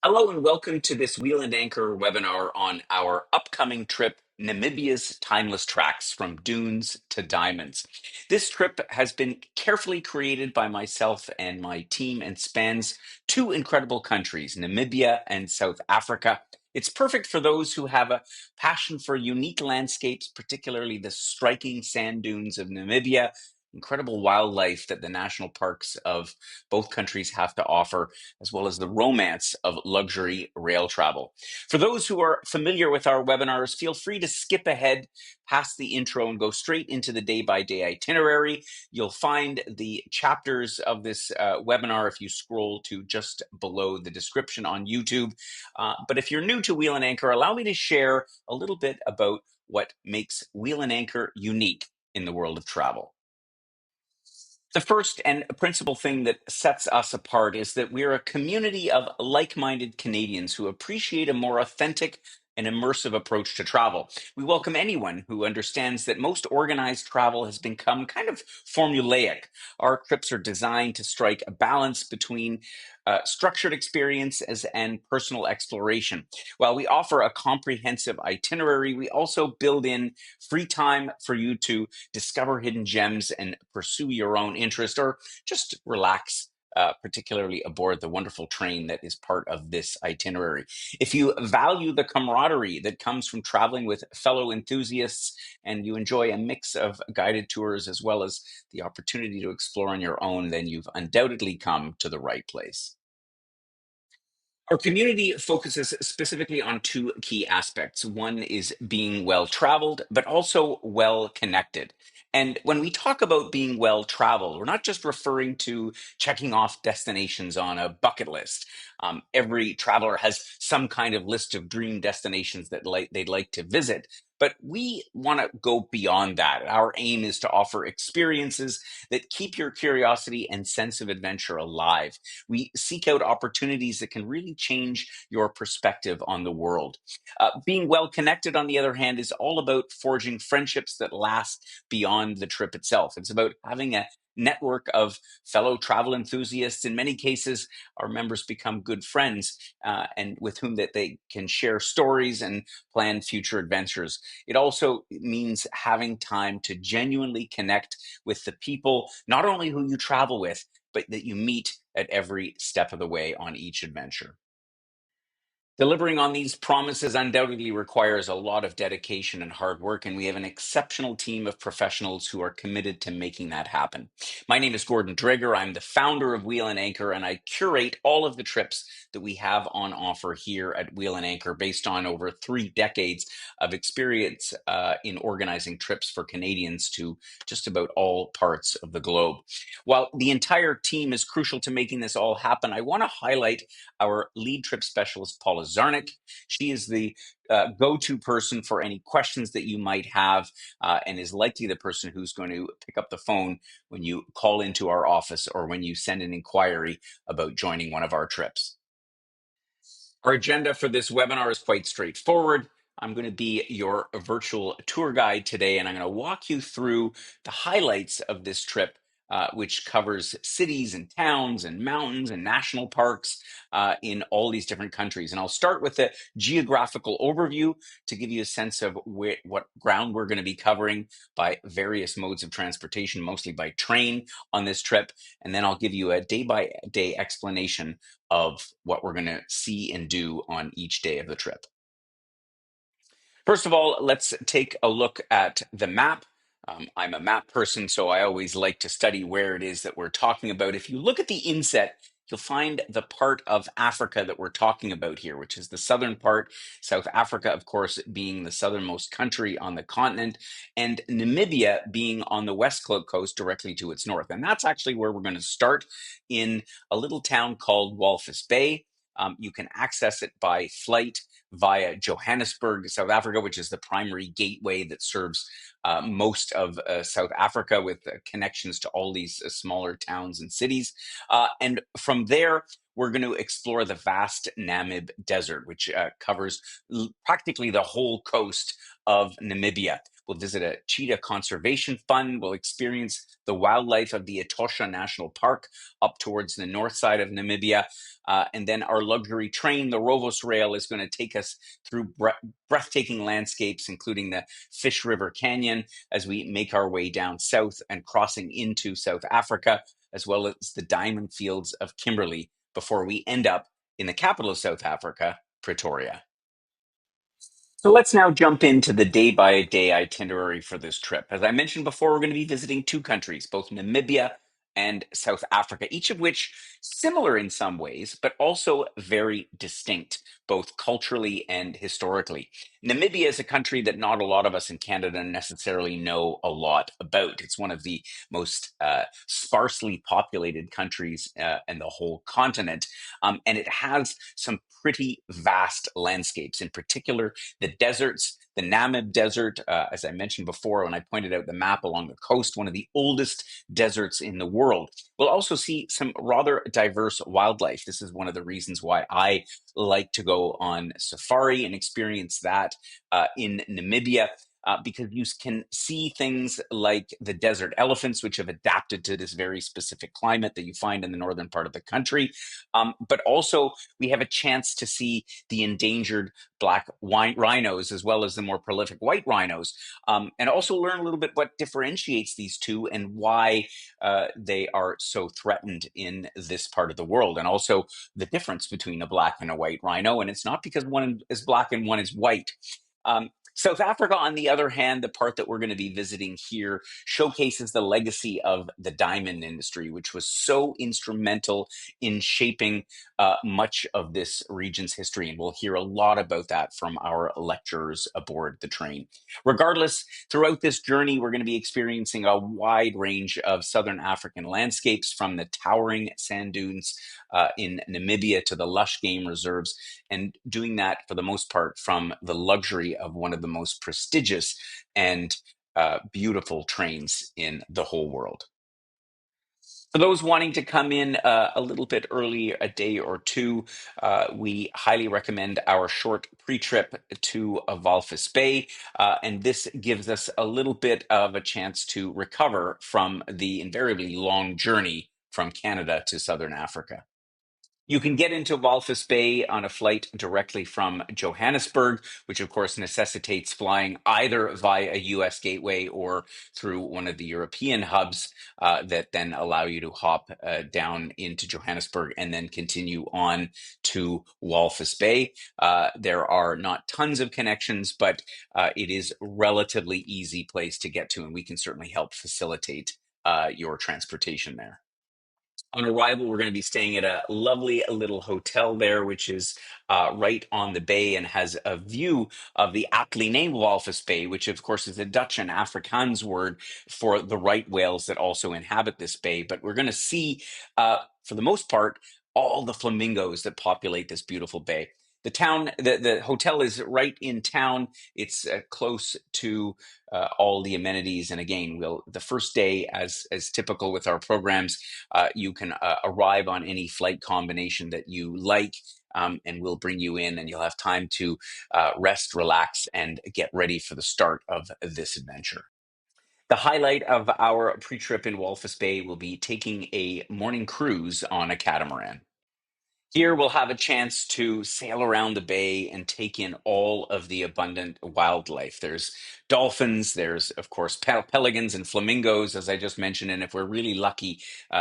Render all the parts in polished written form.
Hello and welcome to this Wheel and Anchor webinar on our upcoming trip, Namibia's Timeless Tracks from Dunes to Diamonds. This trip has been carefully created by myself and my team and spans two incredible countries, Namibia and South Africa. It's perfect for those who have a passion for unique landscapes, particularly the striking sand dunes of Namibia, incredible wildlife that the national parks of both countries have to offer, as well as the romance of luxury rail travel. For those who are familiar with our webinars, feel free to skip ahead past the intro and go straight into the day-by-day itinerary. You'll find the chapters of this webinar if you scroll to just below the description on YouTube. But if you're new to Wheel and Anchor, allow me to share a little bit about what makes Wheel and Anchor unique in the world of travel. The first and principal thing that sets us apart is that we're a community of like minded Canadians who appreciate a more authentic and immersive approach to travel. We welcome anyone who understands that most organized travel has become kind of formulaic. Our trips are designed to strike a balance between structured experiences and personal exploration. While we offer a comprehensive itinerary, we also build in free time for you to discover hidden gems and pursue your own interest, or just relax, particularly aboard the wonderful train that is part of this itinerary. If you value the camaraderie that comes from traveling with fellow enthusiasts and you enjoy a mix of guided tours as well as the opportunity to explore on your own, then you've undoubtedly come to the right place. Our community focuses specifically on two key aspects. One is being well traveled, but also well connected. And when we talk about being well traveled, we're not just referring to checking off destinations on a bucket list. Every traveler has some kind of list of dream destinations that they'd like to visit. But we want to go beyond that. Our aim is to offer experiences that keep your curiosity and sense of adventure alive. We seek out opportunities that can really change your perspective on the world. Being well connected, on the other hand, is all about forging friendships that last beyond the trip itself. It's about having a network of fellow travel enthusiasts. In many cases, our members become good friends and with whom that they can share stories and plan future adventures. It also means having time to genuinely connect with the people, not only who you travel with, but that you meet at every step of the way on each adventure. Delivering on these promises undoubtedly requires a lot of dedication and hard work, and we have an exceptional team of professionals who are committed to making that happen. My name is Gordon Dreger. I'm the founder of Wheel and Anchor, and I curate all of the trips that we have on offer here at Wheel and Anchor based on over 3 decades of experience in organizing trips for Canadians to just about all parts of the globe. While the entire team is crucial to making this all happen, I want to highlight our lead trip specialist, Paula Zarnick. She is the go-to person for any questions that you might have and is likely the person who's going to pick up the phone when you call into our office or when you send an inquiry about joining one of our trips. Our agenda for this webinar is quite straightforward. I'm going to be your virtual tour guide today, and I'm going to walk you through the highlights of this trip, which covers cities and towns and mountains and national parks in all these different countries. And I'll start with a geographical overview to give you a sense of what ground we're going to be covering by various modes of transportation, mostly by train on this trip. And then I'll give you a day-by-day explanation of what we're going to see and do on each day of the trip. First of all, let's take a look at the map. I'm a map person, so I always like to study where it is that we're talking about. If you look at the inset, you'll find the part of Africa that we're talking about here, which is the southern part, South Africa, of course, being the southernmost country on the continent, and Namibia being on the west coast directly to its north. And that's actually where we're going to start, in a little town called Walvis Bay. You can access it by flight via Johannesburg, South Africa, which is the primary gateway that serves most of South Africa, with connections to all these smaller towns and cities. And from there, we're going to explore the vast Namib Desert, which covers practically the whole coast of Namibia. We'll visit a cheetah conservation fund. We'll experience the wildlife of the Etosha National Park up towards the north side of Namibia. And then our luxury train, the Rovos Rail, is going to take us through breathtaking landscapes, including the Fish River Canyon, as we make our way down south and crossing into South Africa, as well as the diamond fields of Kimberley, before we end up in the capital of South Africa, Pretoria. So let's now jump into the day by day itinerary for this trip. As I mentioned before, we're going to be visiting two countries, both Namibia and South Africa, each of which similar in some ways, but also very distinct, both culturally and historically. Namibia is a country that not a lot of us in Canada necessarily know a lot about. It's one of the most sparsely populated countries in the whole continent, and it has some pretty vast landscapes, in particular the deserts, the Namib Desert, as I mentioned before, when I pointed out the map along the coast, one of the oldest deserts in the world. We'll also see some rather diverse wildlife. This is one of the reasons why I like to go on safari and experience that in Namibia. Because you can see things like the desert elephants, which have adapted to this very specific climate that you find in the northern part of the country. But also, we have a chance to see the endangered black rhinos as well as the more prolific white rhinos, and also learn a little bit what differentiates these two and why they are so threatened in this part of the world, and also the difference between a black and a white rhino. And it's not because one is black and one is white. South Africa, on the other hand, the part that we're going to be visiting here showcases the legacy of the diamond industry, which was so instrumental in shaping much of this region's history. And we'll hear a lot about that from our lecturers aboard the train. Regardless, throughout this journey, we're going to be experiencing a wide range of Southern African landscapes, from the towering sand dunes in Namibia to the lush game reserves, and doing that for the most part from the luxury of one of the most prestigious and beautiful trains in the whole world. For those wanting to come in a little bit early, a day or two, we highly recommend our short pre-trip to Walvis Bay, and this gives us a little bit of a chance to recover from the invariably long journey from Canada to Southern Africa. You can get into Walvis Bay on a flight directly from Johannesburg, which of course necessitates flying either via a US gateway or through one of the European hubs that then allow you to hop down into Johannesburg and then continue on to Walvis Bay. There are not tons of connections, but it is a relatively easy place to get to, and we can certainly help facilitate your transportation there. On arrival, we're going to be staying at a lovely little hotel there, which is right on the bay and has a view of the aptly named Walvis Bay, which, of course, is a Dutch and Afrikaans word for the right whales that also inhabit this bay. But we're going to see, for the most part, all the flamingos that populate this beautiful bay. The hotel is right in town. It's close to all the amenities. And again, the first day, as typical with our programs, you can arrive on any flight combination that you like, and we'll bring you in, and you'll have time to rest, relax, and get ready for the start of this adventure. The highlight of our pre-trip in Walvis Bay will be taking a morning cruise on a catamaran. Here we'll have a chance to sail around the bay and take in all of the abundant wildlife. There's dolphins, there's, of course, pelicans and flamingos, as I just mentioned. And if we're really lucky,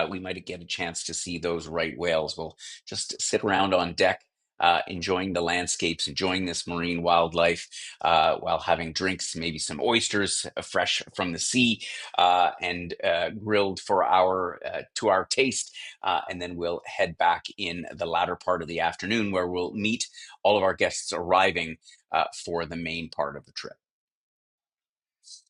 we might get a chance to see those right whales. We'll just sit around on deck. Enjoying the landscapes, enjoying this marine wildlife, while having drinks, maybe some oysters fresh from the sea, and grilled for to our taste, and then we'll head back in the latter part of the afternoon, where we'll meet all of our guests arriving for the main part of the trip.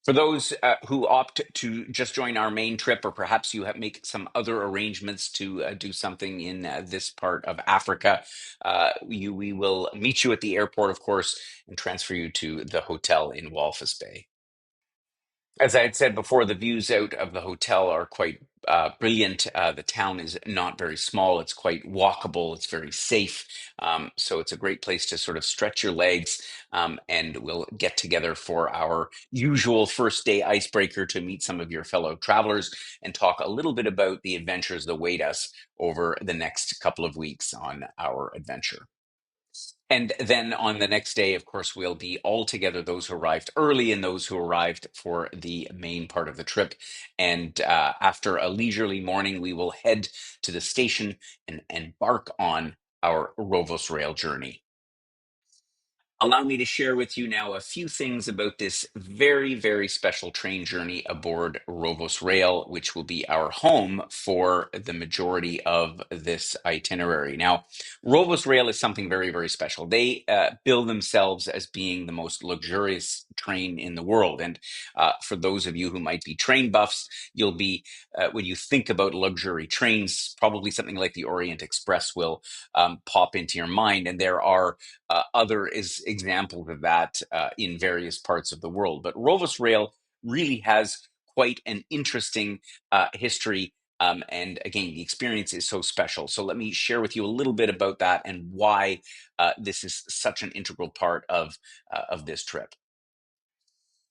For those who opt to just join our main trip, or perhaps you make some other arrangements to do something in this part of Africa, we will meet you at the airport, of course, and transfer you to the hotel in Walvis Bay. As I had said before, the views out of the hotel are quite brilliant. The town is not very small. It's quite walkable. It's very safe. So it's a great place to sort of stretch your legs. And we'll get together for our usual first day icebreaker to meet some of your fellow travelers and talk a little bit about the adventures that await us over the next couple of weeks on our adventure. And then on the next day, of course, we'll be all together, those who arrived early and those who arrived for the main part of the trip. And after a leisurely morning, we will head to the station and embark on our Rovos Rail journey. Allow me to share with you now a few things about this very, very special train journey aboard Rovos Rail, which will be our home for the majority of this itinerary. Now, Rovos Rail is something very, very special. They bill themselves as being the most luxurious train in the world. And for those of you who might be train buffs, you'll be, when you think about luxury trains, probably something like the Orient Express will pop into your mind. And there are other is examples of that in various parts of the world. But Rovos Rail really has quite an interesting history. And again, the experience is so special. So let me share with you a little bit about that and why this is such an integral part of this trip.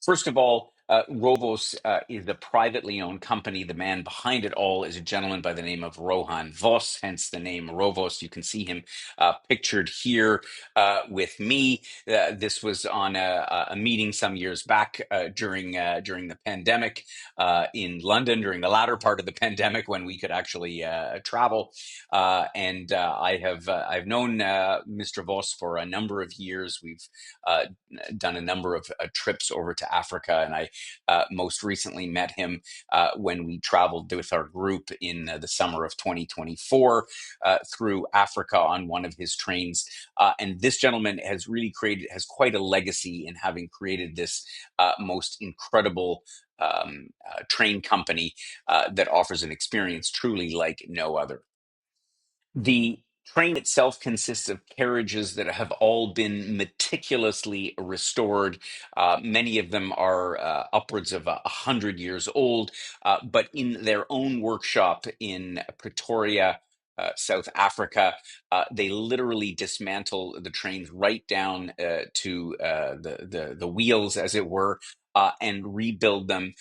First of all, Rovos is a privately owned company. The man behind it all is a gentleman by the name of Rohan Vos, hence the name Rovos. You can see him pictured here with me. This was on a meeting some years back during the pandemic in London, during the latter part of the pandemic when we could actually travel. And I've known Mr. Vos for a number of years. We've uh, done a number of trips over to Africa, and I most recently met him when we traveled with our group in the summer of 2024 through Africa on one of his trains. And this gentleman has quite a legacy in having created this most incredible train company that offers an experience truly like no other. The train itself consists of carriages that have all been meticulously restored. Many of them are upwards of 100 years old, but in their own workshop in Pretoria, South Africa, they literally dismantle the trains right down to the wheels, as it were. And rebuild them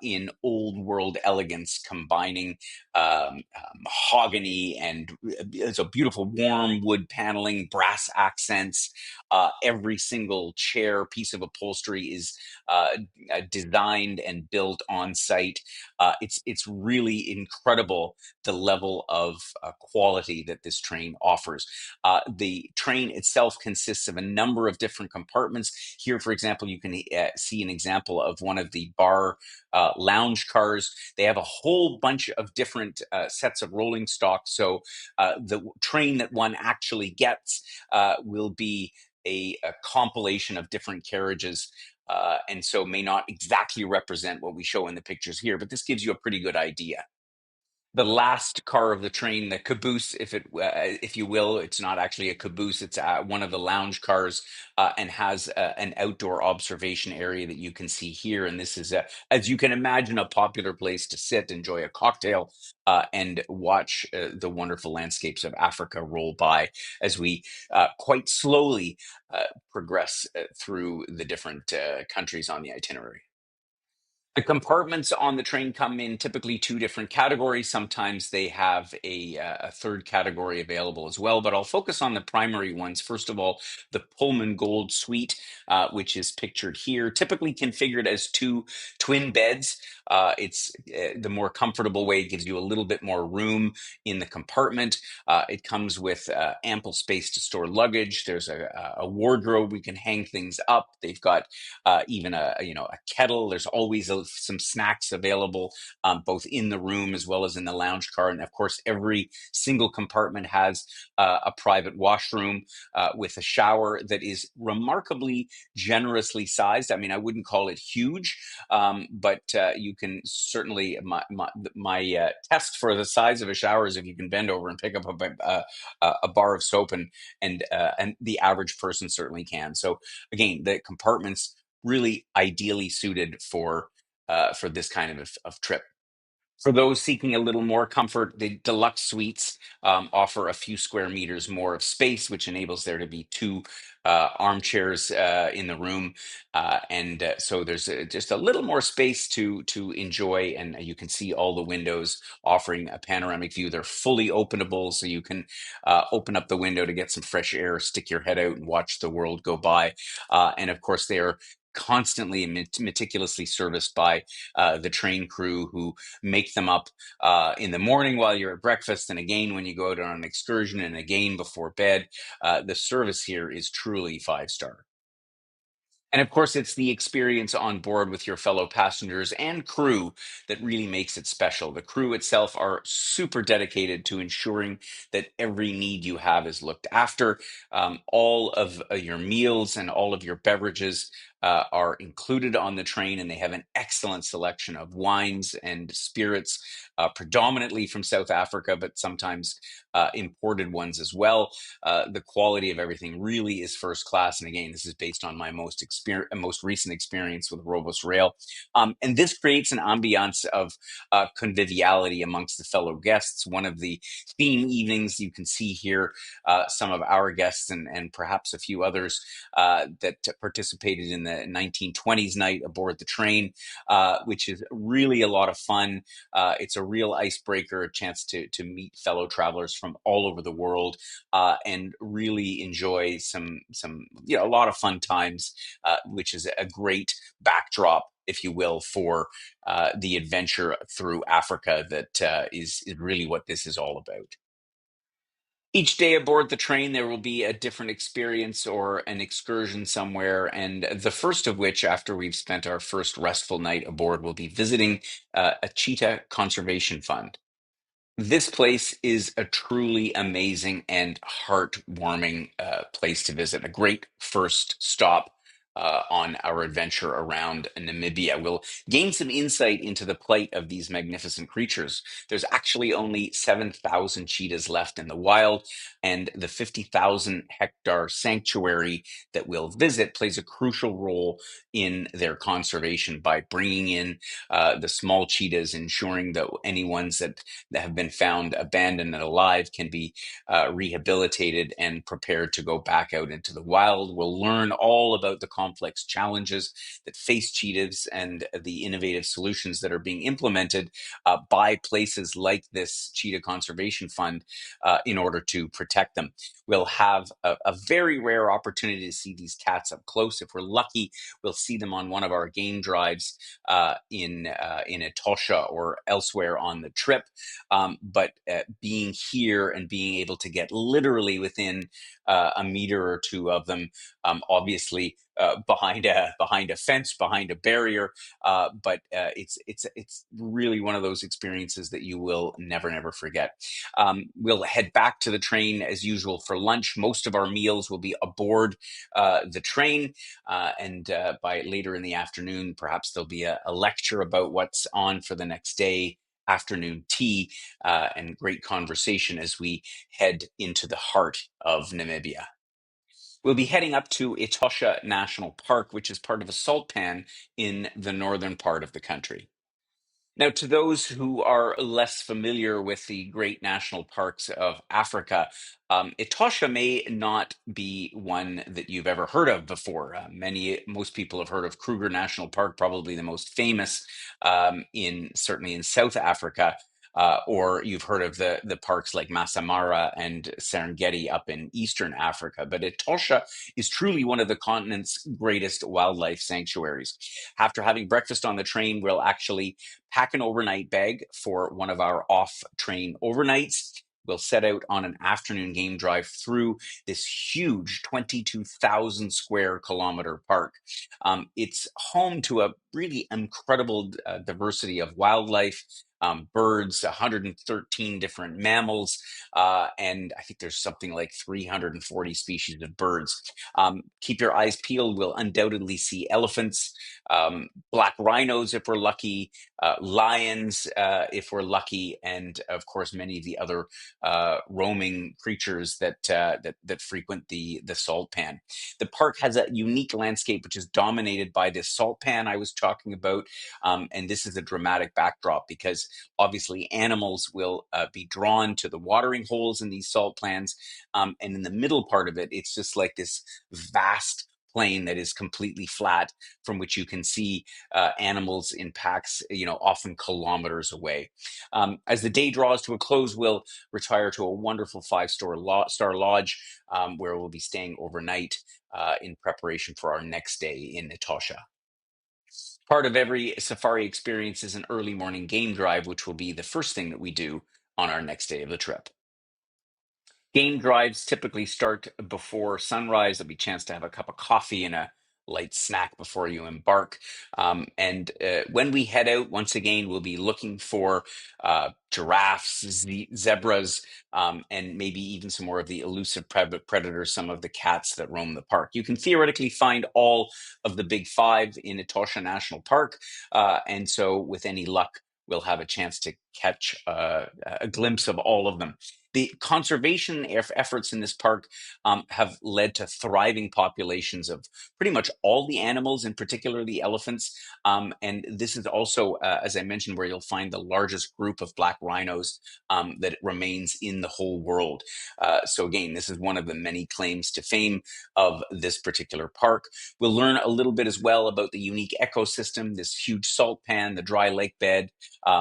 in old world elegance, combining mahogany and it's a beautiful warm wood paneling, brass accents. Every single chair, piece of upholstery is designed and built on site. It's really incredible the level of quality that this train offers. The train itself consists of a number of different compartments. Here, for example, you can see an example of one of the bar lounge cars. They have a whole bunch of different sets of rolling stock. So the train that one actually gets will be a compilation of different carriages. And so may not exactly represent what we show in the pictures here, but this gives you a pretty good idea. The last car of the train, the caboose, if you will, it's not actually a caboose. It's one of the lounge cars, and has an outdoor observation area that you can see here. And this is, as you can imagine, a popular place to sit, enjoy a cocktail, and watch the wonderful landscapes of Africa roll by as we quite slowly progress through the different countries on the itinerary. The compartments on the train come in typically two different categories. Sometimes they have a third category available as well, but I'll focus on the primary ones. First of all, the Pullman Gold Suite, which is pictured here, typically configured as two twin beds. It's the more comfortable way. It gives you a little bit more room in the compartment. It comes with ample space to store luggage. There's a wardrobe. We can hang things up. They've got even a kettle. There's always some snacks available, both in the room as well as in the lounge car. And of course, every single compartment has a private washroom with a shower that is remarkably generously sized. I mean, I wouldn't call it huge, but you can certainly my test for the size of a shower is if you can bend over and pick up a bar of soap, and the average person certainly can. So again, the compartments really ideally suited for for this kind of trip. For those seeking a little more comfort, the deluxe suites offer a few square meters more of space, which enables there to be two armchairs in the room, and so there's just a little more space to enjoy, and you can see all the windows offering a panoramic view. They're fully openable, so you can open up the window to get some fresh air, stick your head out, and watch the world go by. And of course, they are constantly and meticulously serviced by the train crew who make them up in the morning while you're at breakfast, and again when you go out on an excursion, and again before bed. The service here is truly five-star. And of course, it's the experience on board with your fellow passengers and crew that really makes it special. The crew itself are super dedicated to ensuring that every need you have is looked after. All of your meals and all of your beverages are included on the train, and they have an excellent selection of wines and spirits, predominantly from South Africa, but sometimes imported ones as well. The quality of everything really is first class. And again, this is based on my most recent experience with Rovos Rail. And this creates an ambiance of conviviality amongst the fellow guests. One of the theme evenings you can see here, some of our guests and perhaps a few others that participated in the 1920s night aboard the train, which is really a lot of fun. It's a real icebreaker, a chance to meet fellow travelers from all over the world, and really enjoy a lot of fun times, which is a great backdrop, if you will, for the adventure through Africa that is really what this is all about. Each day aboard the train, there will be a different experience or an excursion somewhere. And the first of which, after we've spent our first restful night aboard, will be visiting a cheetah conservation fund. This place is a truly amazing and heartwarming place to visit. A great first stop on our adventure around Namibia. We'll gain some insight into the plight of these magnificent creatures. There's actually only 7,000 cheetahs left in the wild, and the 50,000 hectare sanctuary that we'll visit plays a crucial role in their conservation by bringing in the small cheetahs, ensuring that any ones that have been found abandoned and alive can be rehabilitated and prepared to go back out into the wild. We'll learn all about the complex challenges that face cheetahs and the innovative solutions that are being implemented by places like this Cheetah Conservation Fund in order to protect them. We'll have a very rare opportunity to see these cats up close. If we're lucky, we'll see them on one of our game drives in Etosha or elsewhere on the trip. But being here and being able to get literally within a meter or two of them, obviously behind a fence, behind a barrier, but it's really one of those experiences that you will never forget. We'll head back to the train as usual for lunch. Most of our meals will be aboard the train, and by later in the afternoon, perhaps there'll be a lecture about what's on for the next day, afternoon tea, and great conversation as we head into the heart of Namibia. We'll be heading up to Etosha National Park, which is part of a salt pan in the northern part of the country. Now, to those who are less familiar with the great national parks of Africa, Etosha may not be one that you've ever heard of before. Most people have heard of Kruger National Park, probably the most famous certainly in South Africa. Or you've heard of the parks like Masamara and Serengeti up in Eastern Africa. But Etosha is truly one of the continent's greatest wildlife sanctuaries. After having breakfast on the train, we'll actually pack an overnight bag for one of our off train overnights. We'll set out on an afternoon game drive through this huge 22,000 square kilometer park. It's home to a really incredible diversity of wildlife. birds, 113 different mammals, and I think there's something like 340 species of birds. Keep your eyes peeled. We'll undoubtedly see elephants, black rhinos if we're lucky, lions if we're lucky, and of course many of the other roaming creatures that frequent the salt pan. The park has a unique landscape which is dominated by this salt pan I was talking about, and this is a dramatic backdrop because obviously animals will be drawn to the watering holes in these salt pans, and in the middle part of it, it's just like this vast plain that is completely flat from which you can see animals in packs, often kilometers away. As the day draws to a close, we'll retire to a wonderful five-star lodge where we'll be staying overnight in preparation for our next day in Etosha. Part of every safari experience is an early morning game drive, which will be the first thing that we do on our next day of the trip. Game drives typically start before sunrise. There'll be a chance to have a cup of coffee and a light snack before you embark. And when we head out, once again, we'll be looking for giraffes, zebras, and maybe even some more of the elusive predators, some of the cats that roam the park. You can theoretically find all of the big five in Etosha National Park. And so with any luck, we'll have a chance to catch a glimpse of all of them. The conservation efforts in this park have led to thriving populations of pretty much all the animals, in particular the elephants. And this is also, as I mentioned, where you'll find the largest group of black rhinos that remains in the whole world. So again, this is one of the many claims to fame of this particular park. We'll learn a little bit as well about the unique ecosystem, this huge salt pan, the dry lake bed,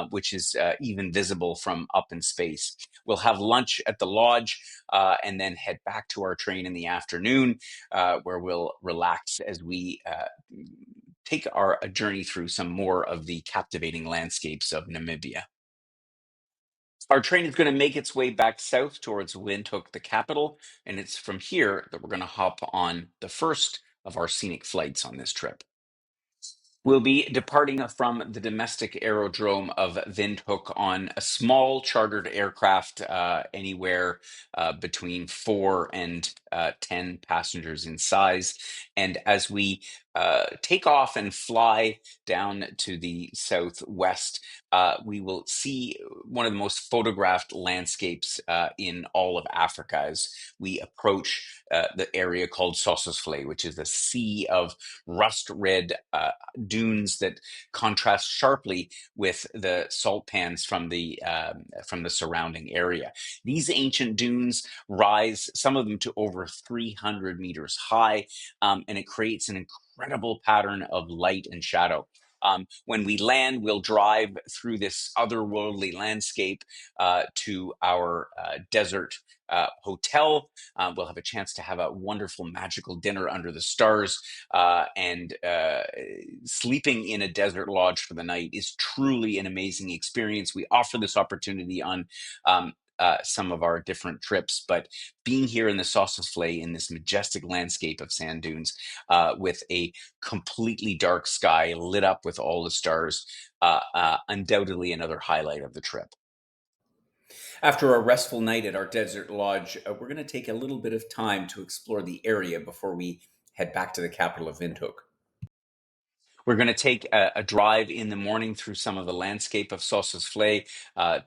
which is even visible from up in space. We'll have lunch at the lodge and then head back to our train in the afternoon, where we'll relax as we take a journey through some more of the captivating landscapes of Namibia. Our train is going to make its way back south towards Windhoek, the capital, and it's from here that we're going to hop on the first of our scenic flights on this trip. We'll be departing from the domestic aerodrome of Windhoek on a small chartered aircraft, anywhere between 4 and 10 passengers in size. And as we take off and fly down to the southwest, we will see one of the most photographed landscapes in all of Africa as we approach the area called Sossusvlei, which is a sea of rust red dunes that contrast sharply with the salt pans from the surrounding area. These ancient dunes rise, some of them to over 300 meters high, and it creates an incredible pattern of light and shadow. When we land, we'll drive through this otherworldly landscape to our desert hotel. We'll have a chance to have a wonderful, magical dinner under the stars, and sleeping in a desert lodge for the night is truly an amazing experience. We offer this opportunity on some of our different trips, but being here in the Sossusvlei in this majestic landscape of sand dunes with a completely dark sky lit up with all the stars, undoubtedly another highlight of the trip. After a restful night at our desert lodge, we're going to take a little bit of time to explore the area before we head back to the capital of Windhoek. We're going to take a drive in the morning through some of the landscape of Sossusvlei.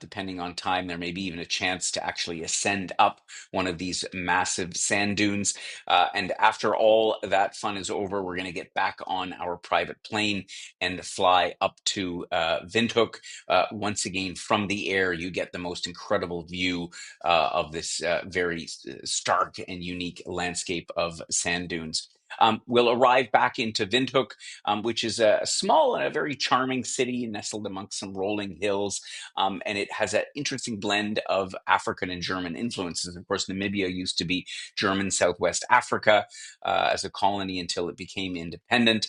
Depending on time, there may be even a chance to actually ascend up one of these massive sand dunes. And after all that fun is over, we're going to get back on our private plane and fly up to Windhoek. Once again, from the air, you get the most incredible view of this very stark and unique landscape of sand dunes. We'll arrive back into Windhoek, which is a small and a very charming city nestled amongst some rolling hills. And it has an interesting blend of African and German influences. Of course, Namibia used to be German Southwest Africa as a colony until it became independent.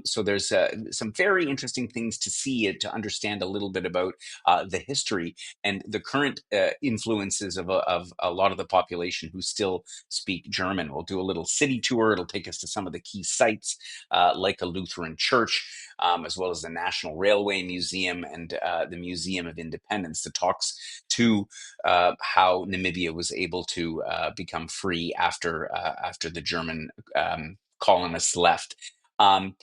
So there's some very interesting things to see and to understand a little bit about the history and the current influences of a lot of the population who still speak German. We'll do a little city tour. It'll take us to some of the key sites, like a Lutheran church, as well as the National Railway Museum and the Museum of Independence, that talks to how Namibia was able to become free after the German colonists left. Um,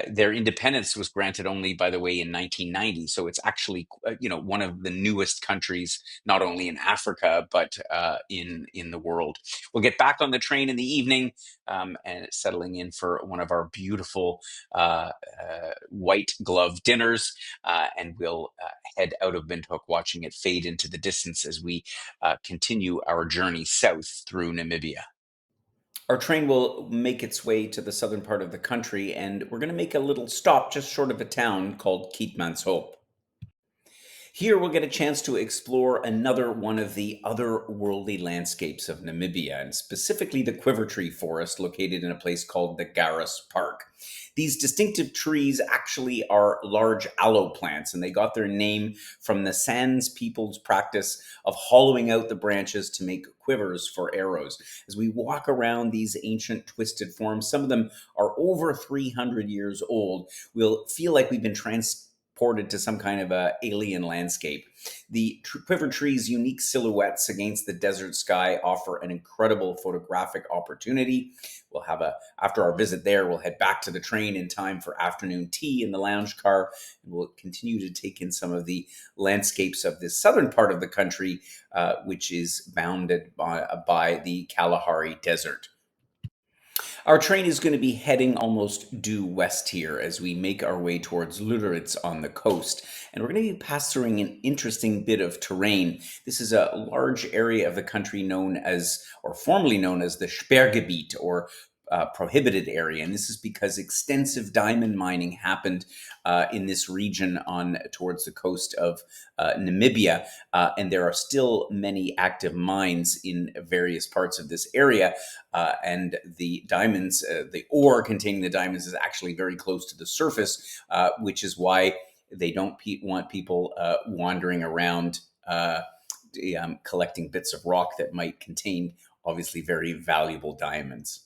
their independence was granted only, by the way, in 1990. So it's actually, one of the newest countries, not only in Africa but in the world. We'll get back on the train in the evening, and settling in for one of our beautiful white glove dinners, and we'll head out of Windhoek, watching it fade into the distance as we continue our journey south through Namibia. Our train will make its way to the southern part of the country, and we're going to make a little stop just short of a town called Keetmanshoop. Here we'll get a chance to explore another one of the otherworldly landscapes of Namibia, and specifically the quiver tree forest located in a place called the Garus Park. These distinctive trees actually are large aloe plants, and they got their name from the Sans people's practice of hollowing out the branches to make quivers for arrows. As we walk around these ancient twisted forms, some of them are over 300 years old, we'll feel like we've been transported to some kind of a alien landscape. The quiver tree's unique silhouettes against the desert sky offer an incredible photographic opportunity. After our visit there, we'll head back to the train in time for afternoon tea in the lounge car, and we'll continue to take in some of the landscapes of this southern part of the country, which is bounded by the Kalahari Desert. Our train is going to be heading almost due west here as we make our way towards Lüderitz on the coast. And we're going to be passing an interesting bit of terrain. This is a large area of the country known as, or formerly known as, the Sperrgebiet, or prohibited area. And this is because extensive diamond mining happened in this region on towards the coast of Namibia. And there are still many active mines in various parts of this area. And the diamonds, the ore containing the diamonds is actually very close to the surface, which is why they don't want people wandering around collecting bits of rock that might contain obviously very valuable diamonds.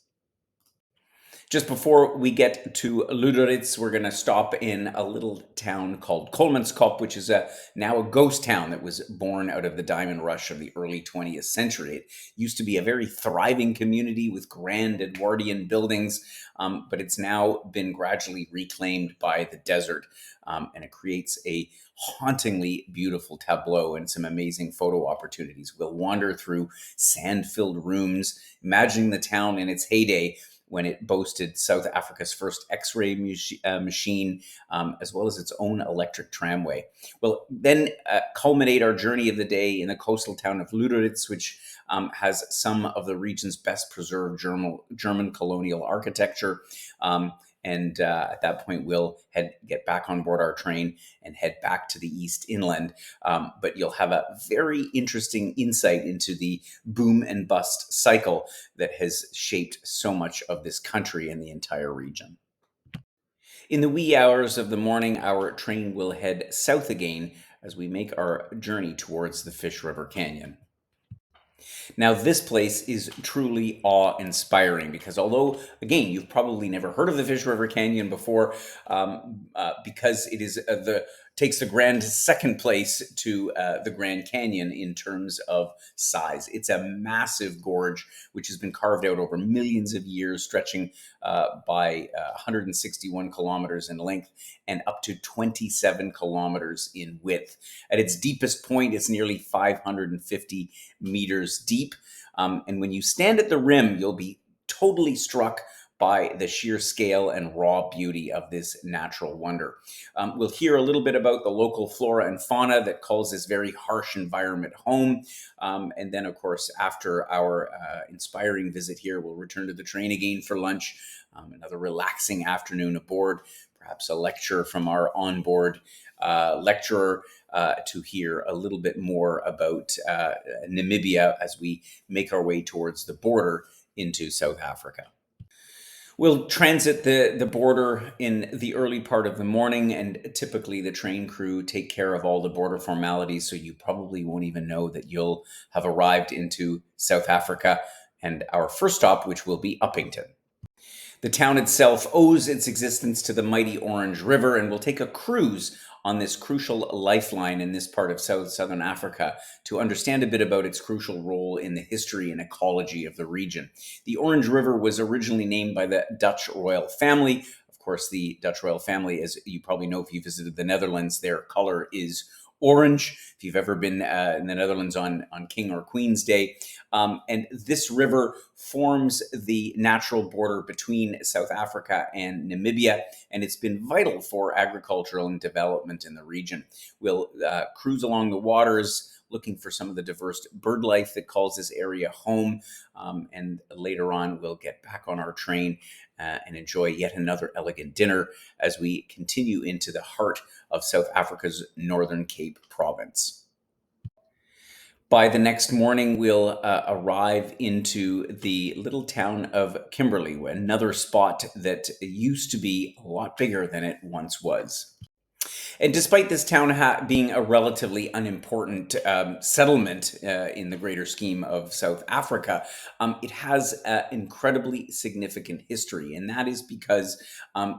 Just before we get to Lüderitz, we're going to stop in a little town called Kolmanskop, which is now a ghost town that was born out of the diamond rush of the early 20th century. It used to be a very thriving community with grand Edwardian buildings, but it's now been gradually reclaimed by the desert, and it creates a hauntingly beautiful tableau and some amazing photo opportunities. We'll wander through sand-filled rooms, imagining the town in its heyday, when it boasted South Africa's first X-ray machine, as well as its own electric tramway. We'll then culminate our journey of the day in the coastal town of Lüderitz, which has some of the region's best preserved German colonial architecture. And at that point, we'll get back on board our train and head back to the east inland. But you'll have a very interesting insight into the boom and bust cycle that has shaped so much of this country and the entire region. In the wee hours of the morning, our train will head south again as we make our journey towards the Fish River Canyon. Now, this place is truly awe-inspiring because although, again, you've probably never heard of the Fish River Canyon before, because it is takes the grand second place to the Grand Canyon in terms of size. It's a massive gorge which has been carved out over millions of years, stretching by 161 kilometers in length and up to 27 kilometers in width. At its deepest point, it's nearly 550 meters deep. And when you stand at the rim, you'll be totally struck by the sheer scale and raw beauty of this natural wonder. We'll hear a little bit about the local flora and fauna that calls this very harsh environment home. And then, of course, after our inspiring visit here, we'll return to the train again for lunch, another relaxing afternoon aboard, perhaps a lecture from our onboard lecturer, to hear a little bit more about Namibia as we make our way towards the border into South Africa. We'll transit the border in the early part of the morning, and typically the train crew take care of all the border formalities, so you probably won't even know that you'll have arrived into South Africa and our first stop, which will be Upington. The town itself owes its existence to the mighty Orange River, and we'll take a cruise on this crucial lifeline in this part of southern Africa to understand a bit about its crucial role in the history and ecology of the region. The Orange River was originally named by the Dutch royal family. Of course, the Dutch royal family, as you probably know if you visited the Netherlands, their color is orange. If you've ever been in the Netherlands on King or Queen's Day. And this river forms the natural border between South Africa and Namibia, and it's been vital for agricultural and development in the region. We'll cruise along the waters, looking for some of the diverse bird life that calls this area home. And later on, we'll get back on our train and enjoy yet another elegant dinner as we continue into the heart of South Africa's Northern Cape province. By the next morning, we'll arrive into the little town of Kimberley, another spot that used to be a lot bigger than it once was. And despite this town being a relatively unimportant settlement in the greater scheme of South Africa, it has an incredibly significant history. And that is because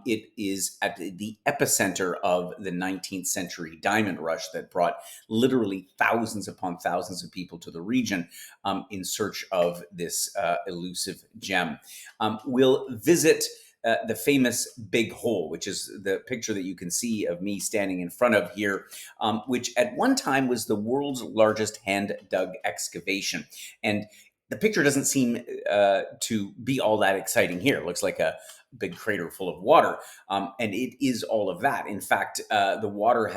it is at the epicenter of the 19th century diamond rush that brought literally thousands upon thousands of people to the region in search of this elusive gem. We'll visit the famous Big Hole, which is the picture that you can see of me standing in front of here, which at one time was the world's largest hand-dug excavation. And the picture doesn't seem to be all that exciting here. It looks like a big crater full of water, and it is all of that. In fact, the water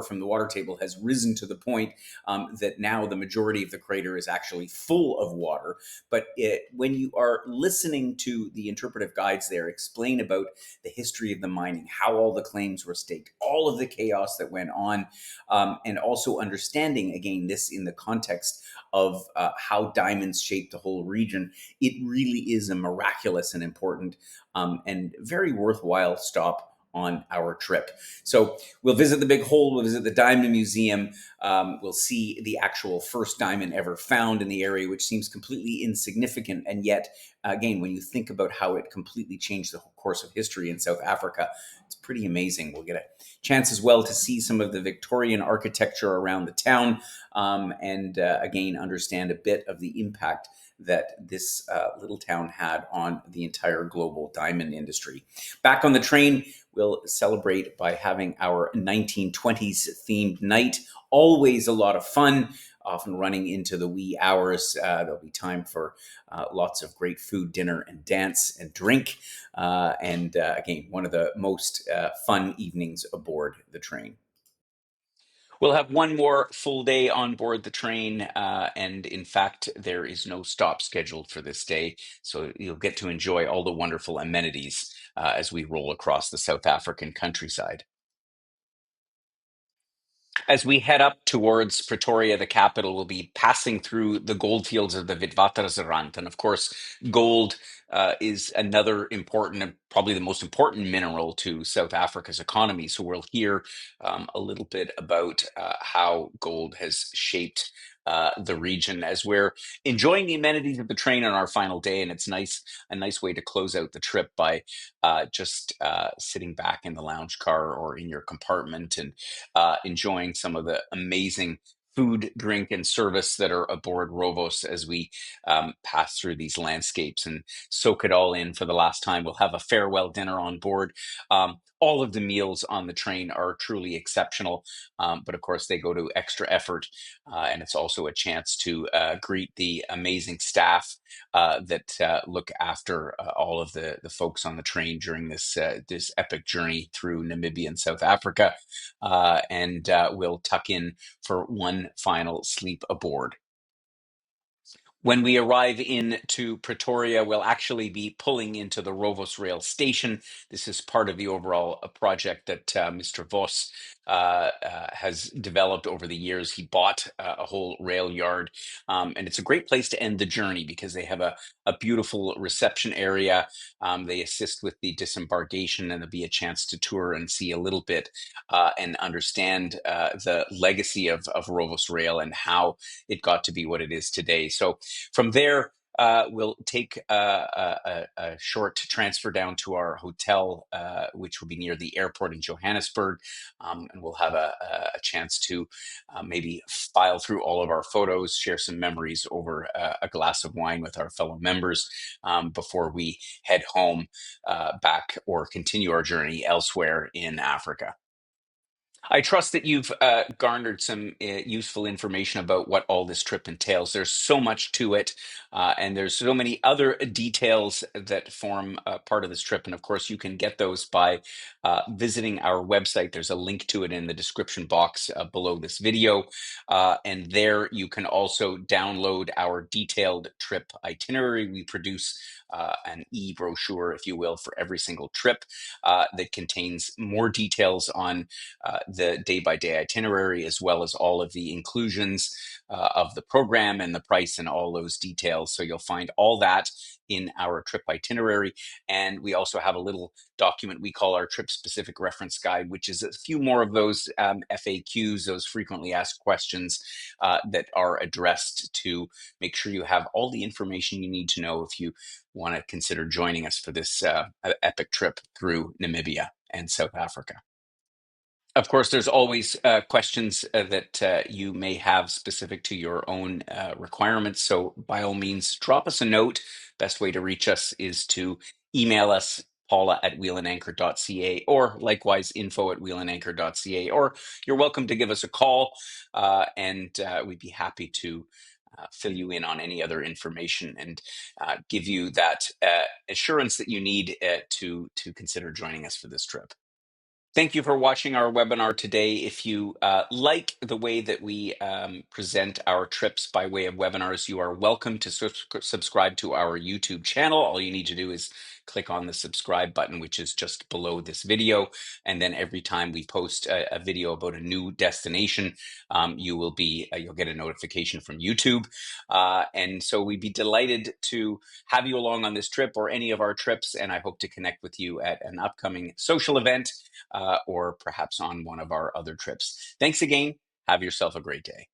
from the water table has risen to the point that now the majority of the crater is actually full of water. But when you are listening to the interpretive guides there explain about the history of the mining, how all the claims were staked, all of the chaos that went on, and also understanding again this in the context of how diamonds shape the whole region, it really is a miraculous and important and very worthwhile stop on our trip. So we'll visit the Big Hole, we'll visit the Diamond Museum, we'll see the actual first diamond ever found in the area, which seems completely insignificant. And yet, again, when you think about how it completely changed the whole course of history in South Africa, it's pretty amazing. We'll get a chance as well to see some of the Victorian architecture around the town and again, understand a bit of the impact that this little town had on the entire global diamond industry. Back on the train, we'll celebrate by having our 1920s themed night. Always a lot of fun, often running into the wee hours. There'll be time for lots of great food, dinner, and dance and drink. And again, one of the most fun evenings aboard the train. We'll have one more full day on board the train, and in fact, there is no stop scheduled for this day, so you'll get to enjoy all the wonderful amenities as we roll across the South African countryside. As we head up towards Pretoria, the capital, we'll be passing through the gold fields of the Witwatersrand. And of course, gold is another important and probably the most important mineral to South Africa's economy. So we'll hear a little bit about how gold has shaped the region as we're enjoying the amenities of the train on our final day. And it's a nice way to close out the trip by just sitting back in the lounge car or in your compartment and enjoying some of the amazing food, drink, and service that are aboard Rovos as we pass through these landscapes and soak it all in for the last time. We'll have a farewell dinner on board. All of the meals on the train are truly exceptional, but of course they go to extra effort, and it's also a chance to greet the amazing staff that look after all of the folks on the train during this epic journey through Namibia and South Africa, and we'll tuck in for one final sleep aboard. When we arrive into Pretoria, we'll actually be pulling into the Rovos Rail station. This is part of the overall project that Mr. Vos has developed over the years. He bought a whole rail yard, and it's a great place to end the journey because they have a beautiful reception area. They assist with the disembarkation, and there'll be a chance to tour and see a little bit and understand the legacy of Rovos Rail and how it got to be what it is today. So from there, we'll take a short transfer down to our hotel, which will be near the airport in Johannesburg, and we'll have a chance to maybe file through all of our photos, share some memories over a glass of wine with our fellow members before we head home back or continue our journey elsewhere in Africa. I trust that you've garnered some useful information about what all this trip entails. There's so much to it, and there's so many other details that form part of this trip. And of course, you can get those by visiting our website. There's a link to it in the description box below this video. And there you can also download our detailed trip itinerary. We produce an e-brochure, if you will, for every single trip that contains more details on the day-by-day itinerary, as well as all of the inclusions of the program and the price and all those details. So you'll find all that in our trip itinerary. And we also have a little document we call our trip-specific reference guide, which is a few more of those FAQs, those frequently asked questions that are addressed to make sure you have all the information you need to know if you want to consider joining us for this epic trip through Namibia and South Africa. Of course, there's always questions that you may have specific to your own requirements. So by all means, drop us a note. Best way to reach us is to email us, paula@wheelandanchor.ca, or likewise info@wheelandanchor.ca, or you're welcome to give us a call and we'd be happy to fill you in on any other information and give you that assurance that you need to consider joining us for this trip. Thank you for watching our webinar today. If you like the way that we present our trips by way of webinars, you are welcome to subscribe to our YouTube channel. All you need to do is click on the subscribe button, which is just below this video. And then every time we post a video about a new destination, you'll get a notification from YouTube. And so we'd be delighted to have you along on this trip or any of our trips. And I hope to connect with you at an upcoming social event or perhaps on one of our other trips. Thanks again. Have yourself a great day.